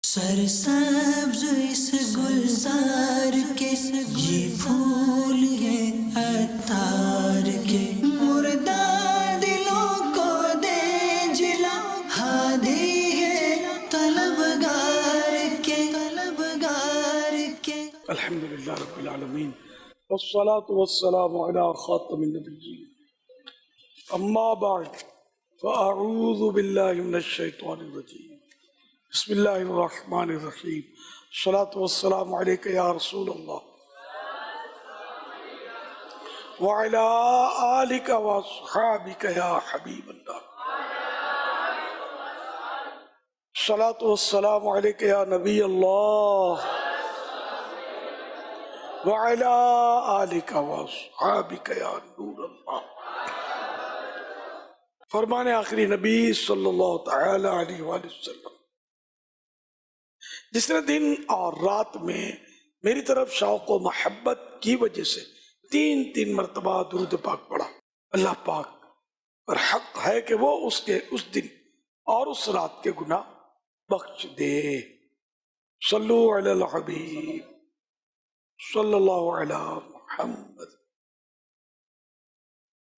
سرسبز اس گلزار کے یہ پھول ہے عطار کے، مردہ دلوں کو دے جلا، ہادی ہے طلبگار کے، طلبگار کے۔ الحمدللہ رب العالمین والصلاة والسلام علی خاتم النبیین، اما بعد فاعوذ باللہ من الشیطان الرجیم، بسم اللہ الرحمن الرحیم، الصلاة والسلام علیک یا رسول اللہ وعلی آلک واصحابک یا حبیب اللہ، الصلاة والسلام علیک یا نبی اللہ وعلی آلک واصحابک یا نور اللہ۔ فرمان آخری نبی صلی اللہ تعالی علیہ وآلہ وسلم، جس نے دن اور رات میں میری طرف شوق و محبت کی وجہ سے تین مرتبہ درود پاک پڑھا، اللہ پاک پر حق ہے کہ وہ اس کے اس دن اور اس رات کے گناہ بخش دے۔ صلو علی الحبیب صلی اللہ علی محمد۔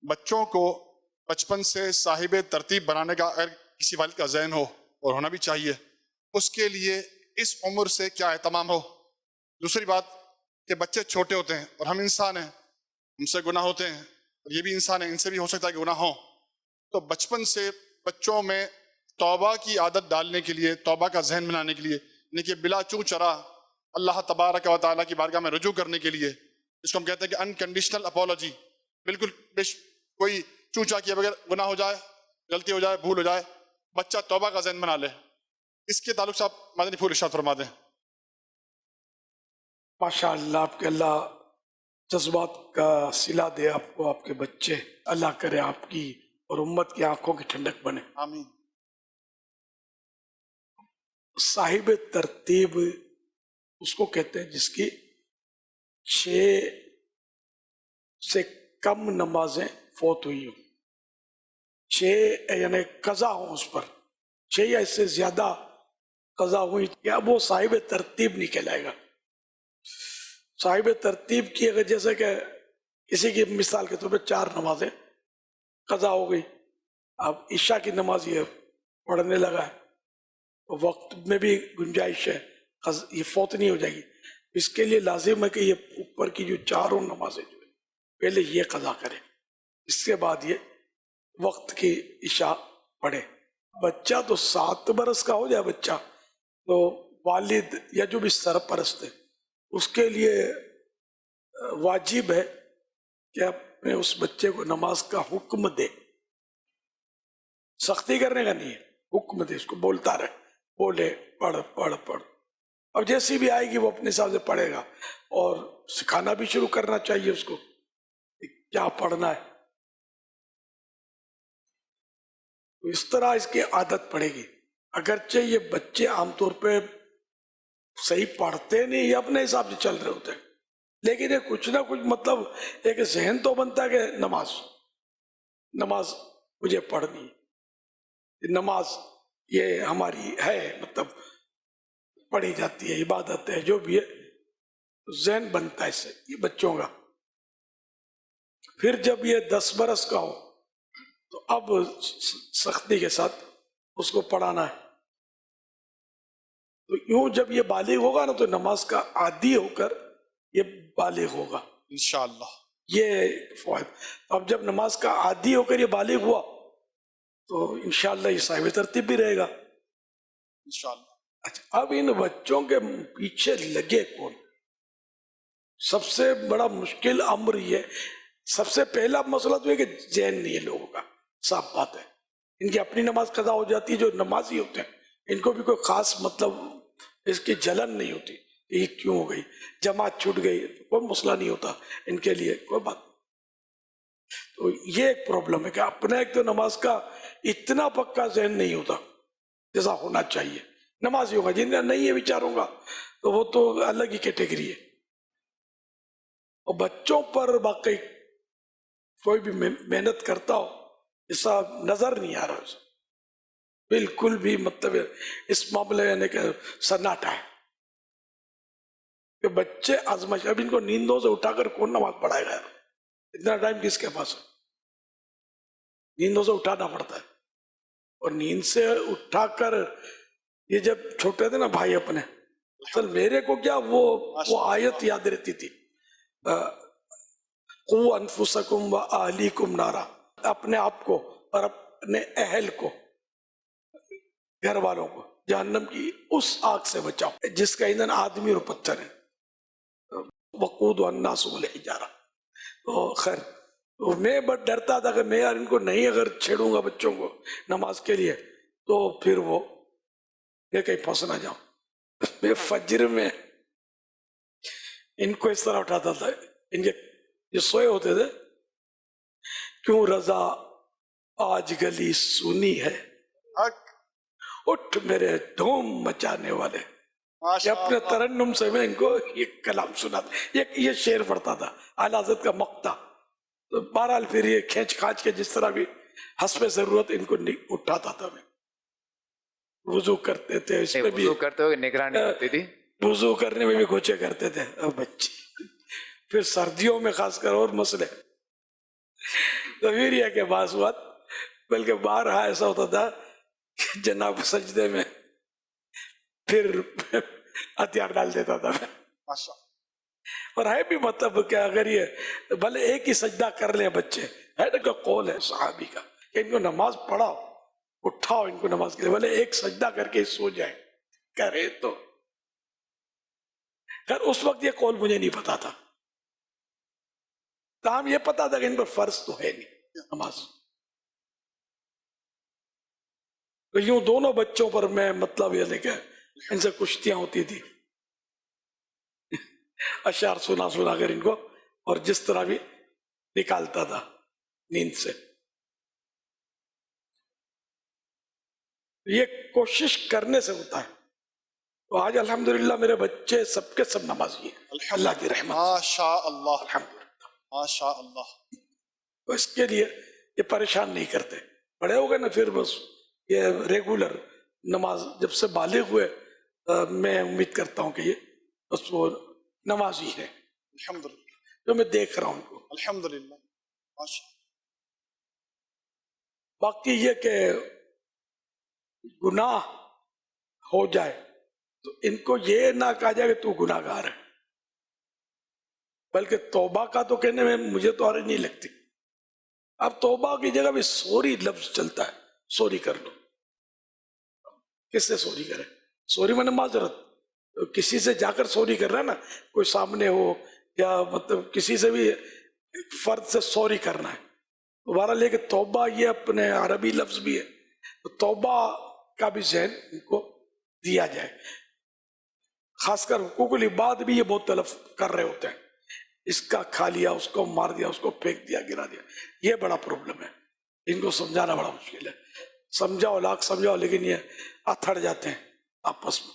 بچوں کو بچپن سے صاحب ترتیب بنانے کا اگر کسی والد کا ذہن ہو اور ہونا بھی چاہیے، اس کے لیے اس عمر سے کیا اہتمام ہو۔ دوسری بات کہ بچے چھوٹے ہوتے ہیں اور ہم انسان ہیں، ہم سے گناہ ہوتے ہیں، اور یہ بھی انسان ہیں، ان سے بھی ہو سکتا ہے کہ گناہ ہوں، تو بچپن سے بچوں میں توبہ کی عادت ڈالنے کے لیے، توبہ کا ذہن بنانے کے لیے، یعنی کہ بلا چوں چرا اللہ تبارک و تعالیٰ کی بارگاہ میں رجوع کرنے کے لیے، اس کو ہم کہتے ہیں کہ انکنڈیشنل اپولوجی، بالکل کوئی چونچا کیے بغیر گناہ ہو جائے، غلطی ہو جائے، بھول ہو جائے، بچہ توبہ کا ذہن بنا لے، اس کے تعلق سے آپ مدنی پھول ارشاد فرما دیں۔ ماشاء اللہ، آپ کے اللہ جذبات کا صلہ دے آپ کو، آپ کے بچے، اللہ کرے آپ کی اور امت کی آنکھوں کی ٹھنڈک بنے۔ آمین۔ صاحب ترتیب اس کو کہتے ہیں جس کی 6 سے کم نمازیں فوت ہوئی ہوں، 6 یعنی قضا ہوں اس پر، 6 یا اس سے زیادہ قضا ہوئی، یا وہ صاحب ترتیب نہیں کہلائے گا۔ صاحب ترتیب کی اگر جیسے کہ کسی کی مثال کے طور پہ 4 نمازیں قضا ہو گئی، اب عشاء کی نماز یہ پڑھنے لگا ہے، وقت میں بھی گنجائش ہے، یہ فوت نہیں ہو جائے گی، اس کے لیے لازم ہے کہ یہ اوپر کی جو 4 نمازیں جو ہے پہلے یہ قضا کرے، اس کے بعد یہ وقت کی عشاء پڑھے۔ بچہ تو 7 برس کا ہو جائے بچہ، تو والد یا جو بھی سرپرست ہے اس کے لیے واجب ہے کہ اپنے اس بچے کو نماز کا حکم دے، سختی کرنے کا نہیں ہے، حکم دے، اس کو بولتا رہے، بولے پڑھ پڑھ پڑھ، اب جیسی بھی آئے گی وہ اپنے حساب سے پڑھے گا، اور سکھانا بھی شروع کرنا چاہیے اس کو کہ کیا پڑھنا ہے، تو اس طرح اس کی عادت پڑے گی۔ اگرچہ یہ بچے عام طور پہ صحیح پڑھتے نہیں، یہ اپنے حساب سے چل رہے ہوتے ہیں، لیکن یہ کچھ نہ کچھ مطلب ایک ذہن تو بنتا ہے کہ نماز مجھے پڑھنی ہے، نماز یہ ہماری ہے، مطلب پڑھی جاتی ہے، عبادت ہے، جو بھی ہے، ذہن بنتا ہے اس سے یہ بچوں کا۔ پھر جب یہ 10 برس کا ہو تو اب سختی کے ساتھ اس کو پڑھانا ہے، تو یوں جب یہ بالغ ہوگا نا تو نماز کا عادی ہو کر یہ بالغ ہوگا، انشاءاللہ۔ یہ فوائد۔ اب جب نماز کا عادی ہو کر یہ بالغ ہوا تو انشاءاللہ یہ صاحب ترتیب بھی رہے گا۔ انشاءاللہ۔ اچھا، اب ان بچوں کے پیچھے لگے کون؟ سب سے بڑا مشکل امر یہ، سب سے پہلا مسئلہ تو یہ کہ ذہن نہیں ہے لوگوں کا، صاف بات ہے، ان کی اپنی نماز قضا ہو جاتی ہے، جو نمازی ہوتے ہیں ان کو بھی کوئی خاص مطلب اس کی جلن نہیں ہوتی، یہ کیوں ہو گئی، جماعت چھوٹ گئی، کوئی مسئلہ نہیں ہوتا ان کے لیے، کوئی بات۔ تو یہ ایک پرابلم ہے کہ اپنے ایک تو نماز کا اتنا پکا ذہن نہیں ہوتا جیسا ہونا چاہیے، نمازی ہوگا، جن کا نہیں ہے بیچاروں کا تو وہ تو الگ ہی کیٹیگری ہے۔ اور بچوں پر باقی کوئی بھی محنت کرتا ہو ایسا نظر نہیں آ رہا، بالکل بھی مطلب اس معاملے یعنی کہ سناٹا ہے کہ بچے آزمائش. اب ان کو نیندوں سے اٹھا کر کون نماز پڑھائے گا؟ اتنا ٹائم کس کے پاس ہے؟ نیندوں سے اٹھانا پڑتا ہے. اور نیند سے اٹھا کر یہ جب چھوٹے تھے نا بھائی اپنے، اصل میرے کو کیا وہ آیت یاد رہتی تھی، قو انفسکم و اہلیکم نارا، اپنے آپ کو اور اپنے اہل کو، گھر والوں کو جہنم کی اس آگ سے بچاؤ جس کا ایندھن آدمی اور پتھر ہے، وقود الناس والحجارہ. تو خیر تو میں بہت ڈرتا تھا کہ میں یار ان کو نہیں اگر چھیڑوں گا بچوں کو نماز کے لیے تو پھر وہ میں کہیں پھنس نہ جاؤں. میں فجر میں ان کو اس طرح اٹھاتا تھا، ان کے جو سوئے ہوتے تھے، کیوں رضا آج گلی سنی ہے، اٹھ میرے دھوم مچانے والے. یہ اپنے ترنم سے میں ان کو یہ کلام سناتا، یہ شعر پڑھتا تھا اعلی حضرت کا مقطع. تو بہرحال پھر یہ کھینچ کھانچ کے جس طرح بھی حسب ضرورت ان کو اٹھاتا تھا. میں وضو کرتے تھے، اس میں بھی وضو کرتے ہوئے نگرانی ہوتی تھی، وضو کرنے میں بھی گھوچے کرتے تھے بچے. پھر سردیوں میں خاص کر اور مسئلے. تو پھر یہ کہ بعض بات بلکہ باہر ایسا ہوتا تھا کہ جناب سجدے میں پھر ہتھیار ڈال دیتا تھا میں. اور ہے بھی مطلب کہ اگر یہ بھلے ایک ہی سجدہ کر لیں بچے، ہے نا کہ قول ہے صحابی کا کہ ان کو نماز پڑھاؤ، اٹھاؤ ان کو نماز کے لیے، بھلے ایک سجدہ کر کے سو جائیں کرے تو. خیر اس وقت یہ قول مجھے نہیں پتا تھا، تاہم یہ پتا تھا کہ ان پر فرض تو ہے نہیں نماز. تو یوں دونوں بچوں پر میں مطلب یہ کہ ان سے کشتیاں ہوتی تھی، اشعار سنا کر ان کو، اور جس طرح بھی نکالتا تھا نیند سے. یہ کوشش کرنے سے ہوتا ہے. تو آج الحمدللہ میرے بچے سب کے سب نمازی ہیں اللہ کی رحمت. ماشاء اللہ، ماشاء اللہ. تو اس کے لیے یہ پریشان نہیں کرتے. بڑے ہو گئے نا پھر بس یہ ریگولر نماز جب سے بالغ ہوئے، میں امید کرتا ہوں کہ یہ بس وہ نمازی ہے الحمدللہ، جو میں دیکھ رہا ہوں ان کو. الحمدللہ، ماشاء. باقی یہ کہ گناہ ہو جائے تو ان کو یہ نہ کہا جائے کہ تو گناہ گار ہے، بلکہ توبہ کا تو کہنے میں مجھے تو حرج نہیں لگتی. اب توبہ کی جگہ بھی سوری لفظ چلتا ہے، سوری کر لو. کس سے سوری کرے؟ سوری میں معذرت، کسی سے جا کر سوری کر رہا ہے نا، کوئی سامنے ہو یا مطلب کسی سے بھی فرد سے سوری کرنا ہے. دوبارہ لے کہ توبہ یہ اپنے عربی لفظ بھی ہے، تو توبہ کا بھی ذہن ان کو دیا جائے. خاص کر حقوق العباد بھی یہ بہت تلف کر رہے ہوتے ہیں، اس کا کھا لیا، اس کو مار دیا، اس کو پھینک دیا، گرا دیا. یہ بڑا پرابلم ہے، ان کو سمجھانا بڑا مشکل ہے. سمجھاؤ لاکھ سمجھاؤ لیکن یہ اتھڑ جاتے ہیں آپس میں.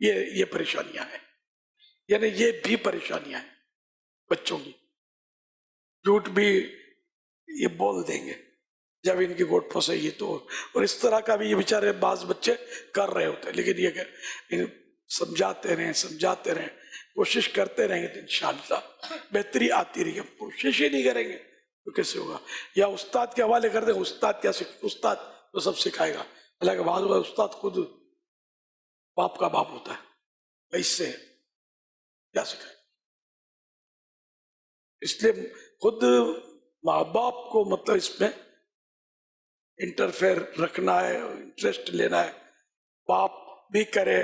یہ پریشانیاں ہیں، یعنی یہ بھی پریشانیاں ہیں بچوں کی. جھوٹ بھی یہ بول دیں گے جب ان کی گوٹ پھنسے گی تو. اور اس طرح کا بھی یہ بیچارے بعض بچے کر رہے ہوتے ہیں. لیکن یہ کہ سمجھاتے رہیں کوشش کرتے رہیں گے تو انشاءاللہ بہتری آتی رہی. ہم کوشش ہی نہیں کریں گے تو کیسے ہوگا؟ یا استاد کے حوالے کر دیں، استاد تو سب سکھائے گا. حالانکہ بعض اوقات استاد خود باپ کا باپ ہوتا ہے، اس سے کیا سکھائے؟ اس لیے خود ماں باپ کو مطلب اس میں انٹرفیئر رکھنا ہے، انٹرسٹ لینا ہے. باپ بھی کرے،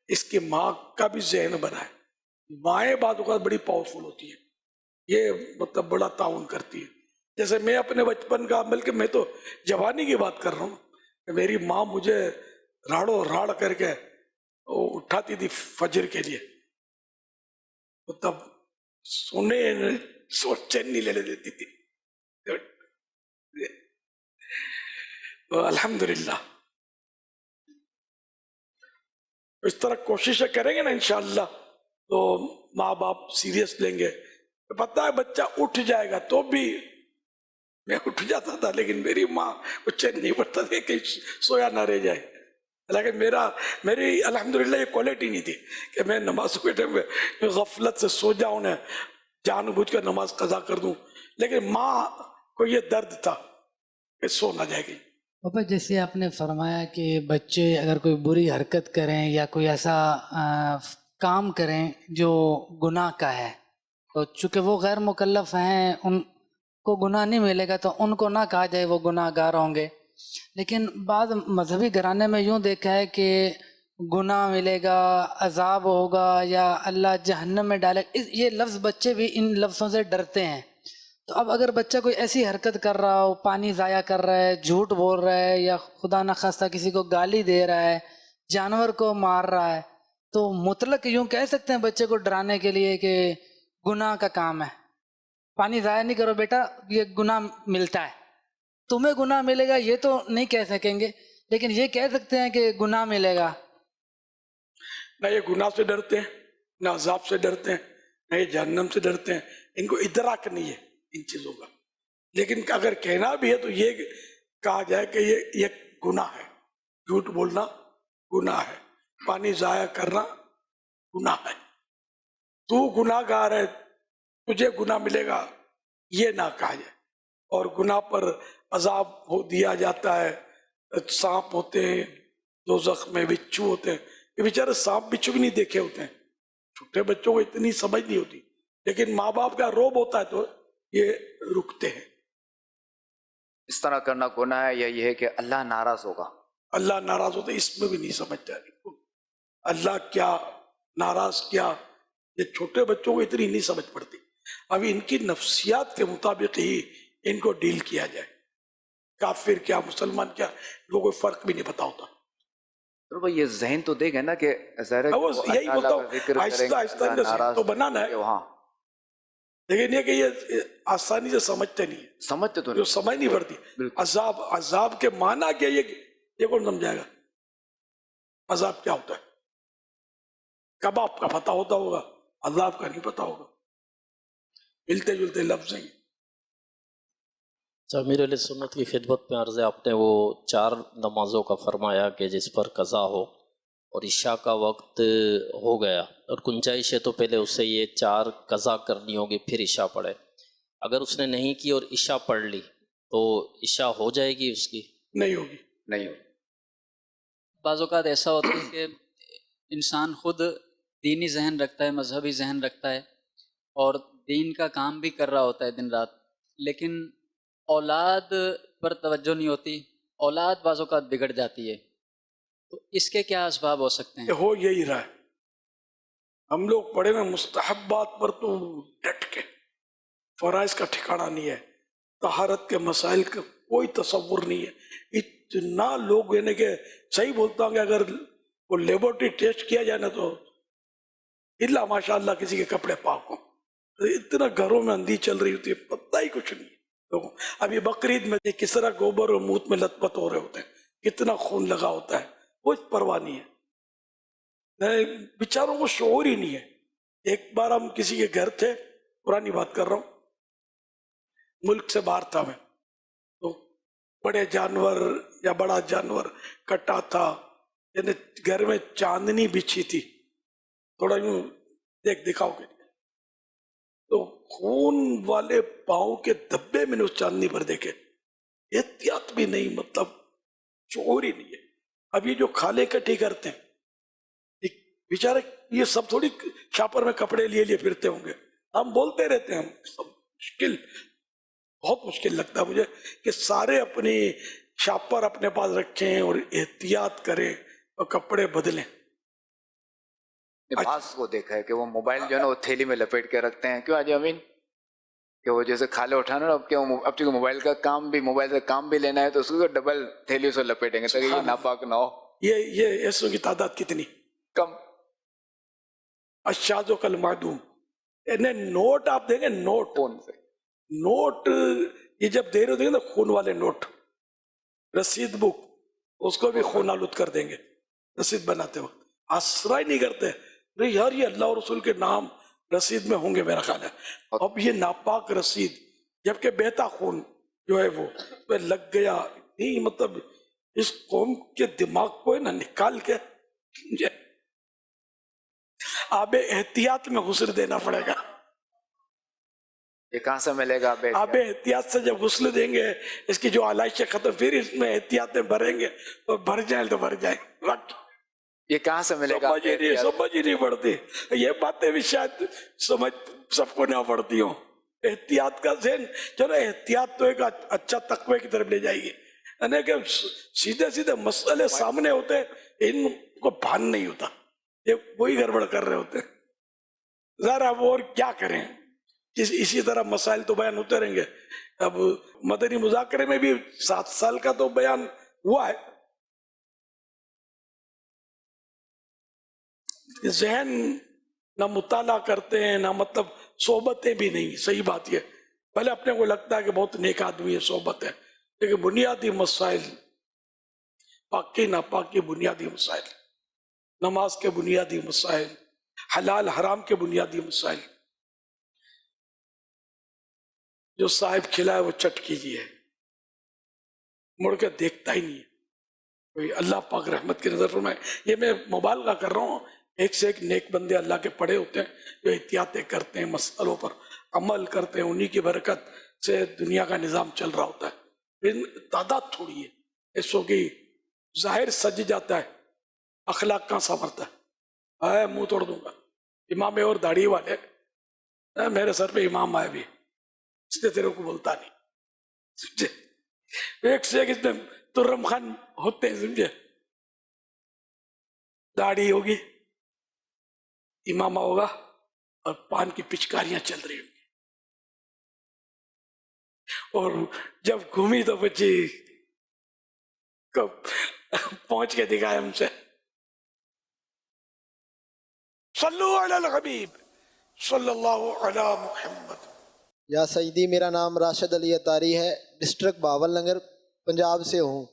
اس کی ماں کا بھی ذہن بنائے. مائیں بعض اوقات بڑی پاورفل ہوتی ہیں، یہ مطلب بڑا تعاون کرتی ہے. جیسے میں اپنے بچپن کا، بلکہ میں تو جوانی کی بات کر رہا ہوں کہ میری ماں مجھے راڑو راڑ کر کے اٹھاتی تھی فجر کے لیے، تب سونے چین نہیں لینے دیتی تھی. الحمدللہ اس طرح کوششیں کریں گے نا انشاءاللہ تو ماں باپ سیریس لیں گے. پتہ ہے بچہ اٹھ جائے گا تو بھی میں اٹھ جاتا تھا لیکن میری ماں کو چین نہیں پڑتا تھا کہ سویا نہ رہ جائے. لیکن میری الحمدللہ یہ کوالٹی نہیں تھی کہ میں نماز کے ٹائم میں غفلت سے سو جاؤں نہ جان بوجھ کر نماز قضا کر دوں. لیکن ماں کو یہ درد تھا کہ سو نہ جائے گی. پاپا جیسے آپ نے فرمایا کہ بچے اگر کوئی بری حرکت کریں یا کوئی ایسا کام کریں جو گناہ کا ہے تو چونکہ وہ غیر مکلف ہیں ان کو گناہ نہیں ملے گا تو ان کو نہ کہا جائے وہ گناہ گار ہوں گے. لیکن بعض مذہبی گھرانے میں یوں دیکھا ہے کہ گناہ ملے گا، عذاب ہوگا یا اللہ جہنم میں ڈالے. یہ لفظ بچے بھی ان لفظوں سے ڈرتے ہیں. تو اب اگر بچہ کوئی ایسی حرکت کر رہا ہو، پانی ضائع کر رہا ہے، جھوٹ بول رہا ہے یا خدا نخواستہ کسی کو گالی دے رہا ہے، جانور کو مار رہا ہے، تو مطلق یوں کہہ سکتے ہیں بچے کو ڈرانے کے لیے کہ گناہ کا کام ہے، پانی ضائع نہیں کرو بیٹا، یہ گناہ ملتا ہے، تمہیں گناہ ملے گا یہ تو نہیں کہہ سکیں گے، لیکن یہ کہہ سکتے ہیں کہ گناہ ملے گا. نہ یہ گناہ سے ڈرتے ہیں، نہ عذاب سے ڈرتے ہیں، نہ یہ جہنم سے ڈرتے ہیں. ان کو ادراک نہیں ہے ان چیزوں کا. لیکن اگر کہنا بھی ہے تو یہ کہا جائے کہ یہ گناہ ہے. جھوٹ بولنا گناہ ہے، پانی ضائع کرنا گناہ ہے. تو گناہ گار ہے، تجھے گناہ ملے گا، یہ نہ کہا جائے. اور گناہ پر عذاب دیا جاتا ہے. سانپ ہوتے ہیں دوزخ میں، بچھو ہوتے ہیں. یہ بیچارے سانپ بچھو بھی نہیں دیکھے ہوتے ہیں. چھوٹے بچوں کو اتنی سمجھ نہیں ہوتی، لیکن ماں باپ کا روب ہوتا ہے تو یہ رکتے ہیں. اس طرح کرنا گناہ ہے یا یہ ہے کہ اللہ ناراض ہوگا؟ اللہ ناراض ہوتا ہے اس میں بھی نہیں سمجھتا ہے. اللہ کیا ناراض کیا، یہ چھوٹے بچوں کو اتنی نہیں سمجھ پڑتی. ابھی ان کی نفسیات کے مطابق ہی ان کو ڈیل کیا جائے. کافر کیا مسلمان کیا ان کو کوئی فرق بھی نہیں پتا ہوتا. تو بھائی یہ ذہن تو دے گا نا کہ ظاہر ہے کہ وہ یہی اللہ بتاؤ، کا ذکر کریں آہستہ گے، آہستہ اللہ ان کا ذہن ناراض تو بنانا ہے. وہاں لیکن یہ کہ یہ آسانی سے سمجھتے نہیں ہیں، سمجھتے تو جو سمجھ نہیں پڑتی. بالکل. عذاب کے معنی کیا، یہ کون سمجھائے گا عذاب کیا ہوتا ہے؟ کباب کا پتہ ہوتا ہوگا، عذاب کا نہیں پتہ ہوگا. ملتے جلتے لفظ ہیں. امیر علیہ سنت کی خدمت میں عرض ہے، آپ نے وہ 4 نمازوں کا فرمایا کہ جس پر قضا ہو اور عشاء کا وقت ہو گیا اور گنجائش ہے تو پہلے اسے یہ 4 قضا کرنی ہوگی پھر عشاء پڑھے. اگر اس نے نہیں کی اور عشاء پڑھ لی تو عشاء ہو جائے گی اس کی؟ نہیں ہوگی. نہیں ہو. بعض اوقات ایسا ہوتا ہے کہ انسان خود دینی ذہن رکھتا ہے، مذہبی ذہن رکھتا ہے اور دین کا کام بھی کر رہا ہوتا ہے دن رات، لیکن اولاد پر توجہ نہیں ہوتی، اولاد بعض اوقات بگڑ جاتی ہے. تو اس کے کیا اسباب ہو سکتے ہیں؟ ہو یہی رہا ہے. ہم لوگ پڑھے نا مستحبات پر تو ڈٹ کے، فرائض کا ٹھکانہ نہیں ہے، طہارت کے مسائل کا کوئی تصور نہیں ہے. اتنا لوگ یعنی کہ صحیح بولتا ہوں کہ اگر وہ لیبورٹری ٹیسٹ کیا جائے نا تو اللہ ماشاء اللہ کسی کے کپڑے پاک ہوں. اتنا گھروں میں اندھی چل رہی ہوتی ہے، پتہ ہی کچھ نہیں ہے لوگوں. ابھی بقرعید میں کس طرح گوبر اور موت میں لت پت ہو رہے ہوتے ہیں، کتنا خون لگا ہوتا ہے، کوئی پرواہ نہیں ہے. بیچاروں کو شعور ہی نہیں ہے. ایک بار ہم کسی کے گھر تھے، پرانی بات کر رہا ہوں، ملک سے باہر تھا میں، تو بڑے جانور یا بڑا جانور کٹا تھا، یعنی گھر میں چاندنی بچھی تھی تھوڑا یوں دیکھ دکھاؤ کے، تو خون والے پاؤں کے دھبے میں نے اس چاندنی پر دیکھے. احتیاط بھی نہیں، مطلب شعور ہی نہیں ہے. اب یہ جو کھالے کٹھی کرتے ہیں بیچارے، یہ سب تھوڑی شاپر میں کپڑے لیے پھرتے ہوں گے. ہم بولتے رہتے ہیں، ہم سب مشکل، بہت مشکل لگتا ہے مجھے کہ سارے اپنی شاپر اپنے پاس رکھیں اور احتیاط کریں اور کپڑے بدلیں. بعض کو دیکھا ہے کہ وہ موبائل جو ہے نا وہ تھیلی میں لپیٹ کے رکھتے ہیں. کیوں آج امین کہ وہ جیسے کھالے اٹھانا نا، اب چونکہ موبائل کا کام بھی، موبائل سے کام بھی لینا ہے تو اس کو ڈبل تھیلی سے لپیٹیں گے تاکہ یہ ناپاک نہ ہو. یہ ایسوں کی تعداد کتنی کم. الشاذ کالمعدوم. نوٹ آپ دیں گے، نوٹ فون سے نوٹ یہ جب دے رہے ہوتے ہیں نا، خون والے نوٹ، رسید بک، اس کو بھی خون آلود کر دیں گے رسید بناتے وقت. آسرا ہی نہیں کرتے یار، یہ اللہ اور رسول کے نام رسید میں ہوں گے میرا خیال ہے. اب یہ ناپاک رسید، جبکہ بہتا خون جو ہے وہ لگ گیا نہیں. مطلب اس قوم کے دماغ کو ہے نا نکال کے آب احتیاط میں غسل دینا پڑے گا. یہ کہاں سے ملے گا آب احتیاط سے جب غسل دیں گے اس کی جو آلائشیں ختم, پھر اس میں احتیاطیں بھریں گے تو بھر جائیں تو بھر جائیں. یہ کہاں سے ملے گا؟ سمجھ ہی نہیں پڑتی یہ باتیں بھی, شاید سمجھ سب کو نہ پڑتی ہوں. احتیاط کا ذہن, چلو احتیاط تو ایک اچھا تقوی کی طرف لے جائے گی, یعنی کہ سیدھے سیدھے مسئلے سامنے ہوتے ان کو بھان نہیں ہوتا, یہ وہی گڑبڑ کر رہے ہوتے. ذرا وہ اور کیا کریں, اسی طرح مسائل تو بیان ہوتے رہیں گے. اب مدنی مذاکرے میں بھی 7 سال کا تو بیان ہوا ہے. ذہن نہ مطالعہ کرتے ہیں نہ مطلب صحبتیں بھی نہیں. صحیح بات یہ, پہلے اپنے کو لگتا ہے کہ بہت نیک آدمی ہے, صحبت ہے, لیکن بنیادی مسائل, پاکی ناپاکی بنیادی مسائل, نماز کے بنیادی مسائل, حلال حرام کے بنیادی مسائل, جو صاحب کھلائے وہ چٹ کیجیے, مڑ کے دیکھتا ہی نہیں ہے کوئی. اللہ پاک رحمت کی نظر فرمائے. یہ میں مبالغہ کر رہا ہوں, ایک سے ایک نیک بندے اللہ کے پڑے ہوتے ہیں جو احتیاطیں کرتے ہیں, مسئلوں پر عمل کرتے ہیں, انہی کی برکت سے دنیا کا نظام چل رہا ہوتا ہے. تعداد تھوڑی ہے, ایسوں کی ظاہر سج جاتا ہے, اخلاق کہاں سنورتا ہے. منہ توڑ دوں گا, امام اور داڑھی والے, میرے سر پہ امام آئے بھی, اس نے تیرے کو بولتا نہیں, سمجھے. ایک سے ایک اس میں ترم خان ہوتے ہیں, سمجھے. داڑھی ہوگی, امامہ ہوگا, اور پان کی پچکاریاں چل رہی ہوں گی, اور جب گھومی تو بچی کب پہنچ کے دکھائے ہم سے. صلو علی الحبیب صلی اللہ علی محمد. یا سیدی, میرا نام راشد علی اتاری ہے, ڈسٹرکٹ باول نگر پنجاب سے ہوں.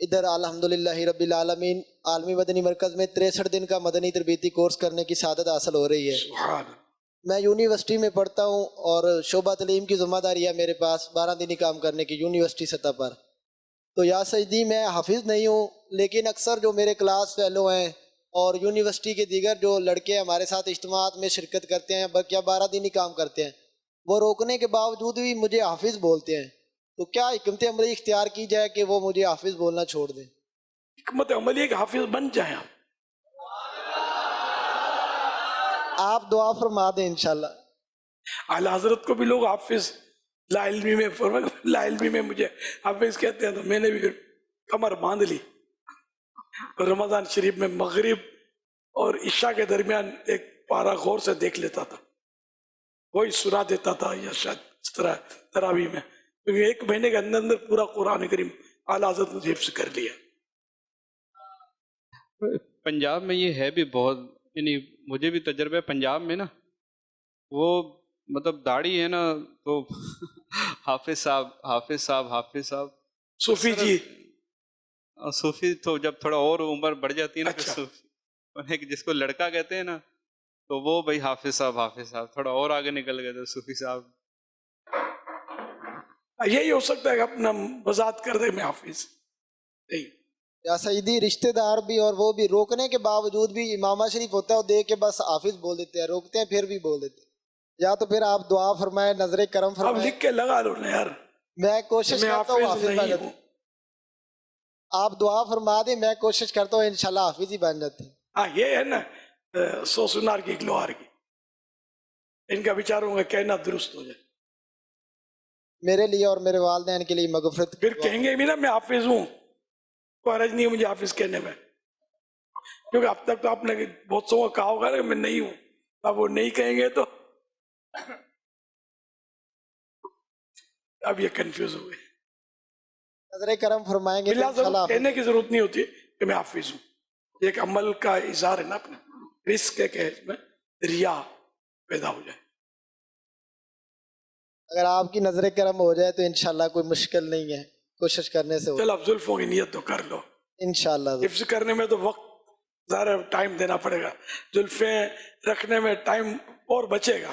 ادھر الحمدللہ رب العالمین عالمی مدنی مرکز میں 63 دن کا مدنی تربیتی کورس کرنے کی سعادت حاصل ہو رہی ہے. سبحان. میں یونیورسٹی میں پڑھتا ہوں اور شعبہ تعلیم کی ذمہ داری ہے میرے پاس 12 دنی کام کرنے کی یونیورسٹی سطح پر. تو یا سیدی, میں حافظ نہیں ہوں, لیکن اکثر جو میرے کلاس فیلو ہیں اور یونیورسٹی کے دیگر جو لڑکے ہمارے ساتھ اجتماعات میں شرکت کرتے ہیں یا 12 دنی کام کرتے ہیں, وہ روکنے کے باوجود بھی مجھے حافظ بولتے ہیں. تو کیا حکمت عملی اختیار کی جائے کہ وہ مجھے حافظ بولنا چھوڑ دیں؟ حکمت عملی کہ حافظ بن جائیں آپ. آپ دعا فرما دیں انشاءاللہ. اعلی حضرت کو بھی لوگ حافظ لا علمی میں لا علمی میں مجھے حافظ کہتے ہیں, تو میں نے بھی کمر باندھ لی. رمضان شریف میں مغرب اور عشاء کے درمیان ایک پارا غور سے دیکھ لیتا تھا, وہی سنا دیتا تھا, یا شاید اس طرح تراویح میں, کیونکہ 1 مہینے کے اندر اندر پورا قرآن کریم اعلی حضرت نے حفظ کر لیا. پنجاب میں یہ ہے بھی بہت, یعنی مجھے بھی تجربہ ہے پنجاب میں نا, وہ مطلب داڑھی ہے نا تو حافظ صاحب حافظ صاحب حافظ صاحب. صوفی جی, صوفی تو جب تھوڑا اور عمر بڑھ جاتی ہے نا, اچھا. صوفی جس کو لڑکا کہتے ہیں نا, تو وہ بھائی حافظ صاحب تھوڑا اور آگے نکل گئے تو صوفی صاحب. یہی ہو سکتا ہے کہ اپنا وضاحت کر دے میں حافظ نہیں. یا سیدی, رشتہ دار بھی اور وہ بھی روکنے کے باوجود بھی امامہ شریف ہوتا ہے وہ دیکھ کے بس حافظ بول دیتے ہیں, روکتے ہیں پھر بھی بول دیتے ہیں. یا تو پھر آپ دعا فرمائیں, نظر کرم اب فرمائیں. لکھ کے لگا لو نا یار, میں کوشش میں کرتا ہوں حافظ حافظ بن نہیں جاتے. ہوں. آپ دعا فرما دیں, میں کوشش کرتا ہوں انشاءاللہ حافظ ہی بن جاتے ہیں. ہاں یہ ہے نا 100 سنار کی 1 لوہار کی, ان کا بچاروں کا کہنا درست ہو جائے. میرے لیے اور میرے والدین کے لیے مغفرت. پھر کہیں گے بھی نا میں حافظ ہوں, کوئی حرج نہیں ہے مجھے حافظ کہنے میں, کیونکہ اب تک تو آپ نے بہت سو کہا ہوگا نا میں نہیں ہوں, اب وہ نہیں کہیں گے تو اب یہ کنفیوز ہو گئے. نظر کرم فرمائیں گے تو انشاءاللہ کہنے کی ضرورت نہیں ہوتی کہ میں حافظ ہوں. ایک عمل کا اظہار ہے نا اپنا, رزق ہے کہ اس میں ریا پیدا ہو جائے. اگر آپ کی نظر کرم ہو جائے تو انشاءاللہ کوئی مشکل نہیں ہے, کوشش کرنے سے ہو. چل اب زلفوں کی نیت تو کر لو. انشاءاللہ حفظ کرنے میں تو وقت ظاہر ٹائم دینا پڑے گا, زلفیں رکھنے میں ٹائم اور بچے گا,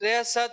63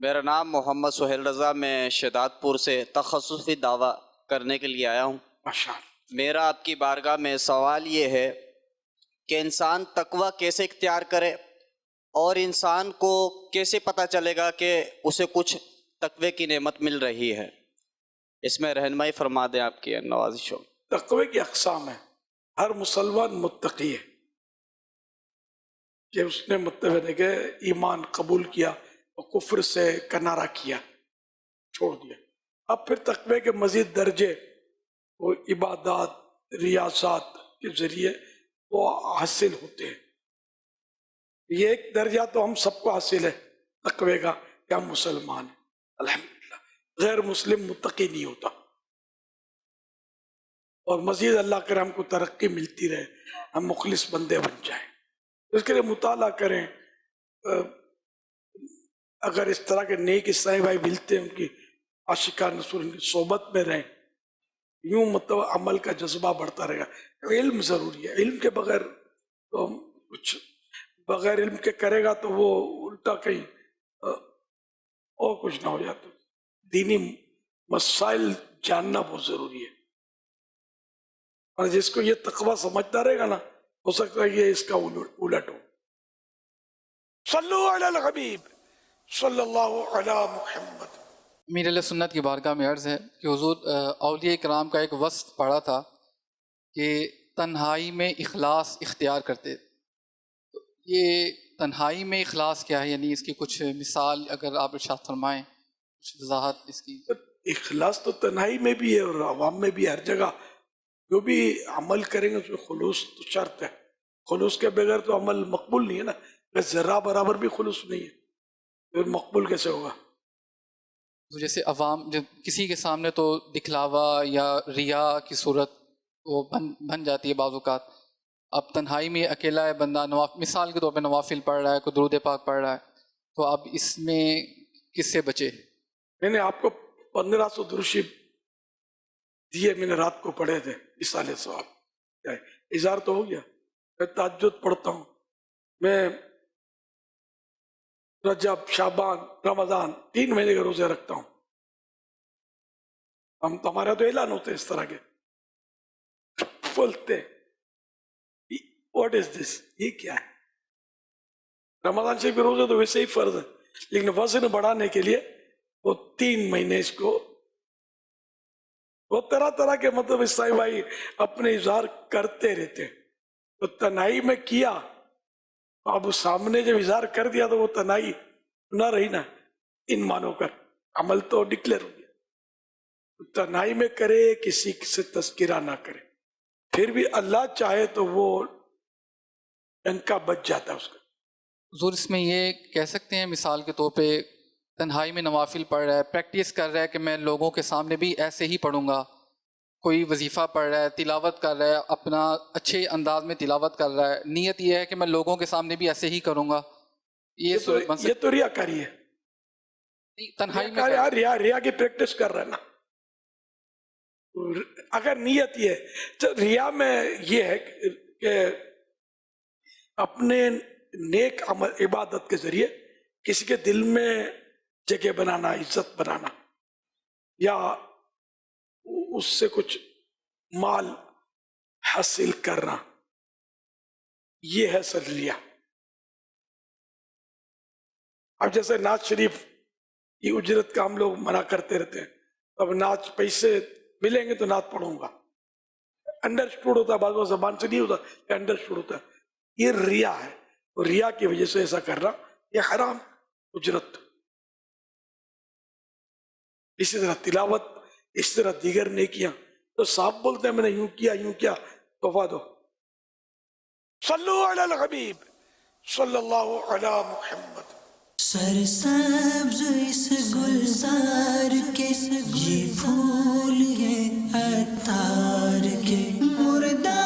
میرا نام محمد سہیل رضا، میں شہداد پور سے تخصصی دعویٰ کرنے کے لیے آیا ہوں. میرا آپ کی بارگاہ میں سوال یہ ہے کہ انسان تقوی کیسے اختیار کرے اور انسان کو کیسے پتہ چلے گا کہ اسے کچھ تقوی کی نعمت مل رہی ہے؟ اس میں رہنمائی فرما دیں آپ کی نوازش ہو. تقوی کی اقسام ہے. ہر مسلمان متقی ہے کہ اس نے متقی کہ ایمان قبول کیا اور کفر سے کنارہ کیا، چھوڑ دیا. اب پھر تقوی کے مزید درجے وہ عبادات ریاضات کے ذریعے وہ حاصل ہوتے ہیں. یہ ایک درجہ تو ہم سب کو حاصل ہے تقوی کا کہ ہم مسلمان ہیں الحمدللہ. غیر مسلم متقی نہیں ہوتا. اور مزید اللہ کرے ہم کو ترقی ملتی رہے، ہم مخلص بندے بن جائیں. اس کے لیے مطالعہ کریں. اگر اس طرح کے نیک عیسائی بھائی ملتے ہیں، ان کی عاشقان رسول ان کی صحبت میں رہیں، یوں مطلب عمل کا جذبہ بڑھتا رہے گا. علم ضروری ہے. علم کے بغیر تو کچھ بغیر علم کے کرے گا تو وہ الٹا کہیں اور کچھ نہ ہو جاتا. دینی مسائل جاننا بہت ضروری ہے. اور جس کو یہ تقوی سمجھتا رہے گا نا، ہو سکتا ہے یہ اس کا الٹ ہو. صلو علی الحبیب صلی اللہ علی محمد. امیر علیہ سنت کی بارگاہ میں عرض ہے کہ حضور اولیاء کرام کا ایک وصف پڑھا تھا کہ تنہائی میں اخلاص اختیار کرتے. یہ تنہائی میں اخلاص کیا ہے؟ یعنی اس کی کچھ مثال اگر آپ ارشاد فرمائیں، کچھ وضاحت اس کی. اخلاص تو تنہائی میں بھی ہے اور عوام میں بھی، ہر جگہ جو بھی عمل کریں گے اس میں خلوص تو شرط ہے. خلوص کے بغیر تو عمل مقبول نہیں ہے نا. اگر ذرہ برابر بھی خلوص نہیں ہے پھر مقبول کیسے ہوگا؟ جیسے عوام جب کسی کے سامنے تو دکھلاوا یا ریا کی صورت وہ بن جاتی ہے بعض اوقات. اب تنہائی میں اکیلا ہے بندہ، مثال کے طور پہ نوافل پڑھ رہا ہے، کوئی درود پاک پڑھ رہا ہے، تو اب اس میں کس سے بچے؟ میں نے آپ کو 1500 درود شریف دیے، میں نے رات کو پڑھے تھے اصالِ ثواب. اظہار تو ہو گیا. میں تہجد پڑھتا ہوں، میں رجب شعبان رمضان 3 مہینے کے روزے رکھتا ہوں. ہم ہمارا تو اعلان ہوتے اس طرح کے بولتے واٹ از دس، یہ کیا ہے؟ رمضان شریف کے روزے تو ویسے ہی فرض ہے، لیکن وزن بڑھانے کے لیے وہ 3 مہینے اس کو وہ طرح طرح کے مطلب عیسائی بھائی اپنے اظہار کرتے رہتے. تو تنہائی میں کیا، اب سامنے جب اظہار کر دیا تو وہ تنہائی نہ رہی نا. ان مانو کر عمل تو ڈکلیئر ہو گیا. تنہائی میں کرے، کسی سے تذکرہ نہ کرے، پھر بھی اللہ چاہے تو وہ ڈنکا بچ جاتا ہے اس کا. حضور اس میں یہ کہہ سکتے ہیں مثال کے طور پہ تنہائی میں نوافل پڑھ رہا ہے، پریکٹس کر رہا ہے کہ میں لوگوں کے سامنے بھی ایسے ہی پڑھوں گا. کوئی وظیفہ پڑھ رہا ہے، تلاوت کر رہا ہے، اپنا اچھے انداز میں تلاوت کر رہا ہے، نیت یہ ہے کہ میں لوگوں کے سامنے بھی ایسے ہی کروں گا. یہ تو ریاکاری ہے. تنہائی میں ریا کی پریکٹس کر رہا ہے نا. اگر نیت یہ ہے تو ریا میں یہ ہے کہ اپنے نیک عمل عبادت کے ذریعے کسی کے دل میں جگہ بنانا، عزت بنانا، یا اس سے کچھ مال حاصل کرنا، یہ ہے اصل ریا. اب جیسے نعت شریف کی اجرت کا ہم لوگ منع کرتے رہتے ہیں، اب نعت پیسے ملیں گے تو نعت پڑھوں گا. انڈرسٹوڈ ہوتا ہے، بعض بار زبان سے نہیں ہوتا کہ انڈرسٹوڈ ہوتا ہے. یہ ریا ہے، اور ریا کی وجہ سے ایسا کرنا یہ حرام اجرت. اسی طرح تلاوت، اس طرح دیگر نیکیاں تو صاحب بولتے ہیں میں نے یوں کیا توفہ دو. صلو علی الحبیب صلی اللہ علی محمد. سرسبز اس گلزار کے یہ پھول یہ عطار کے مردہ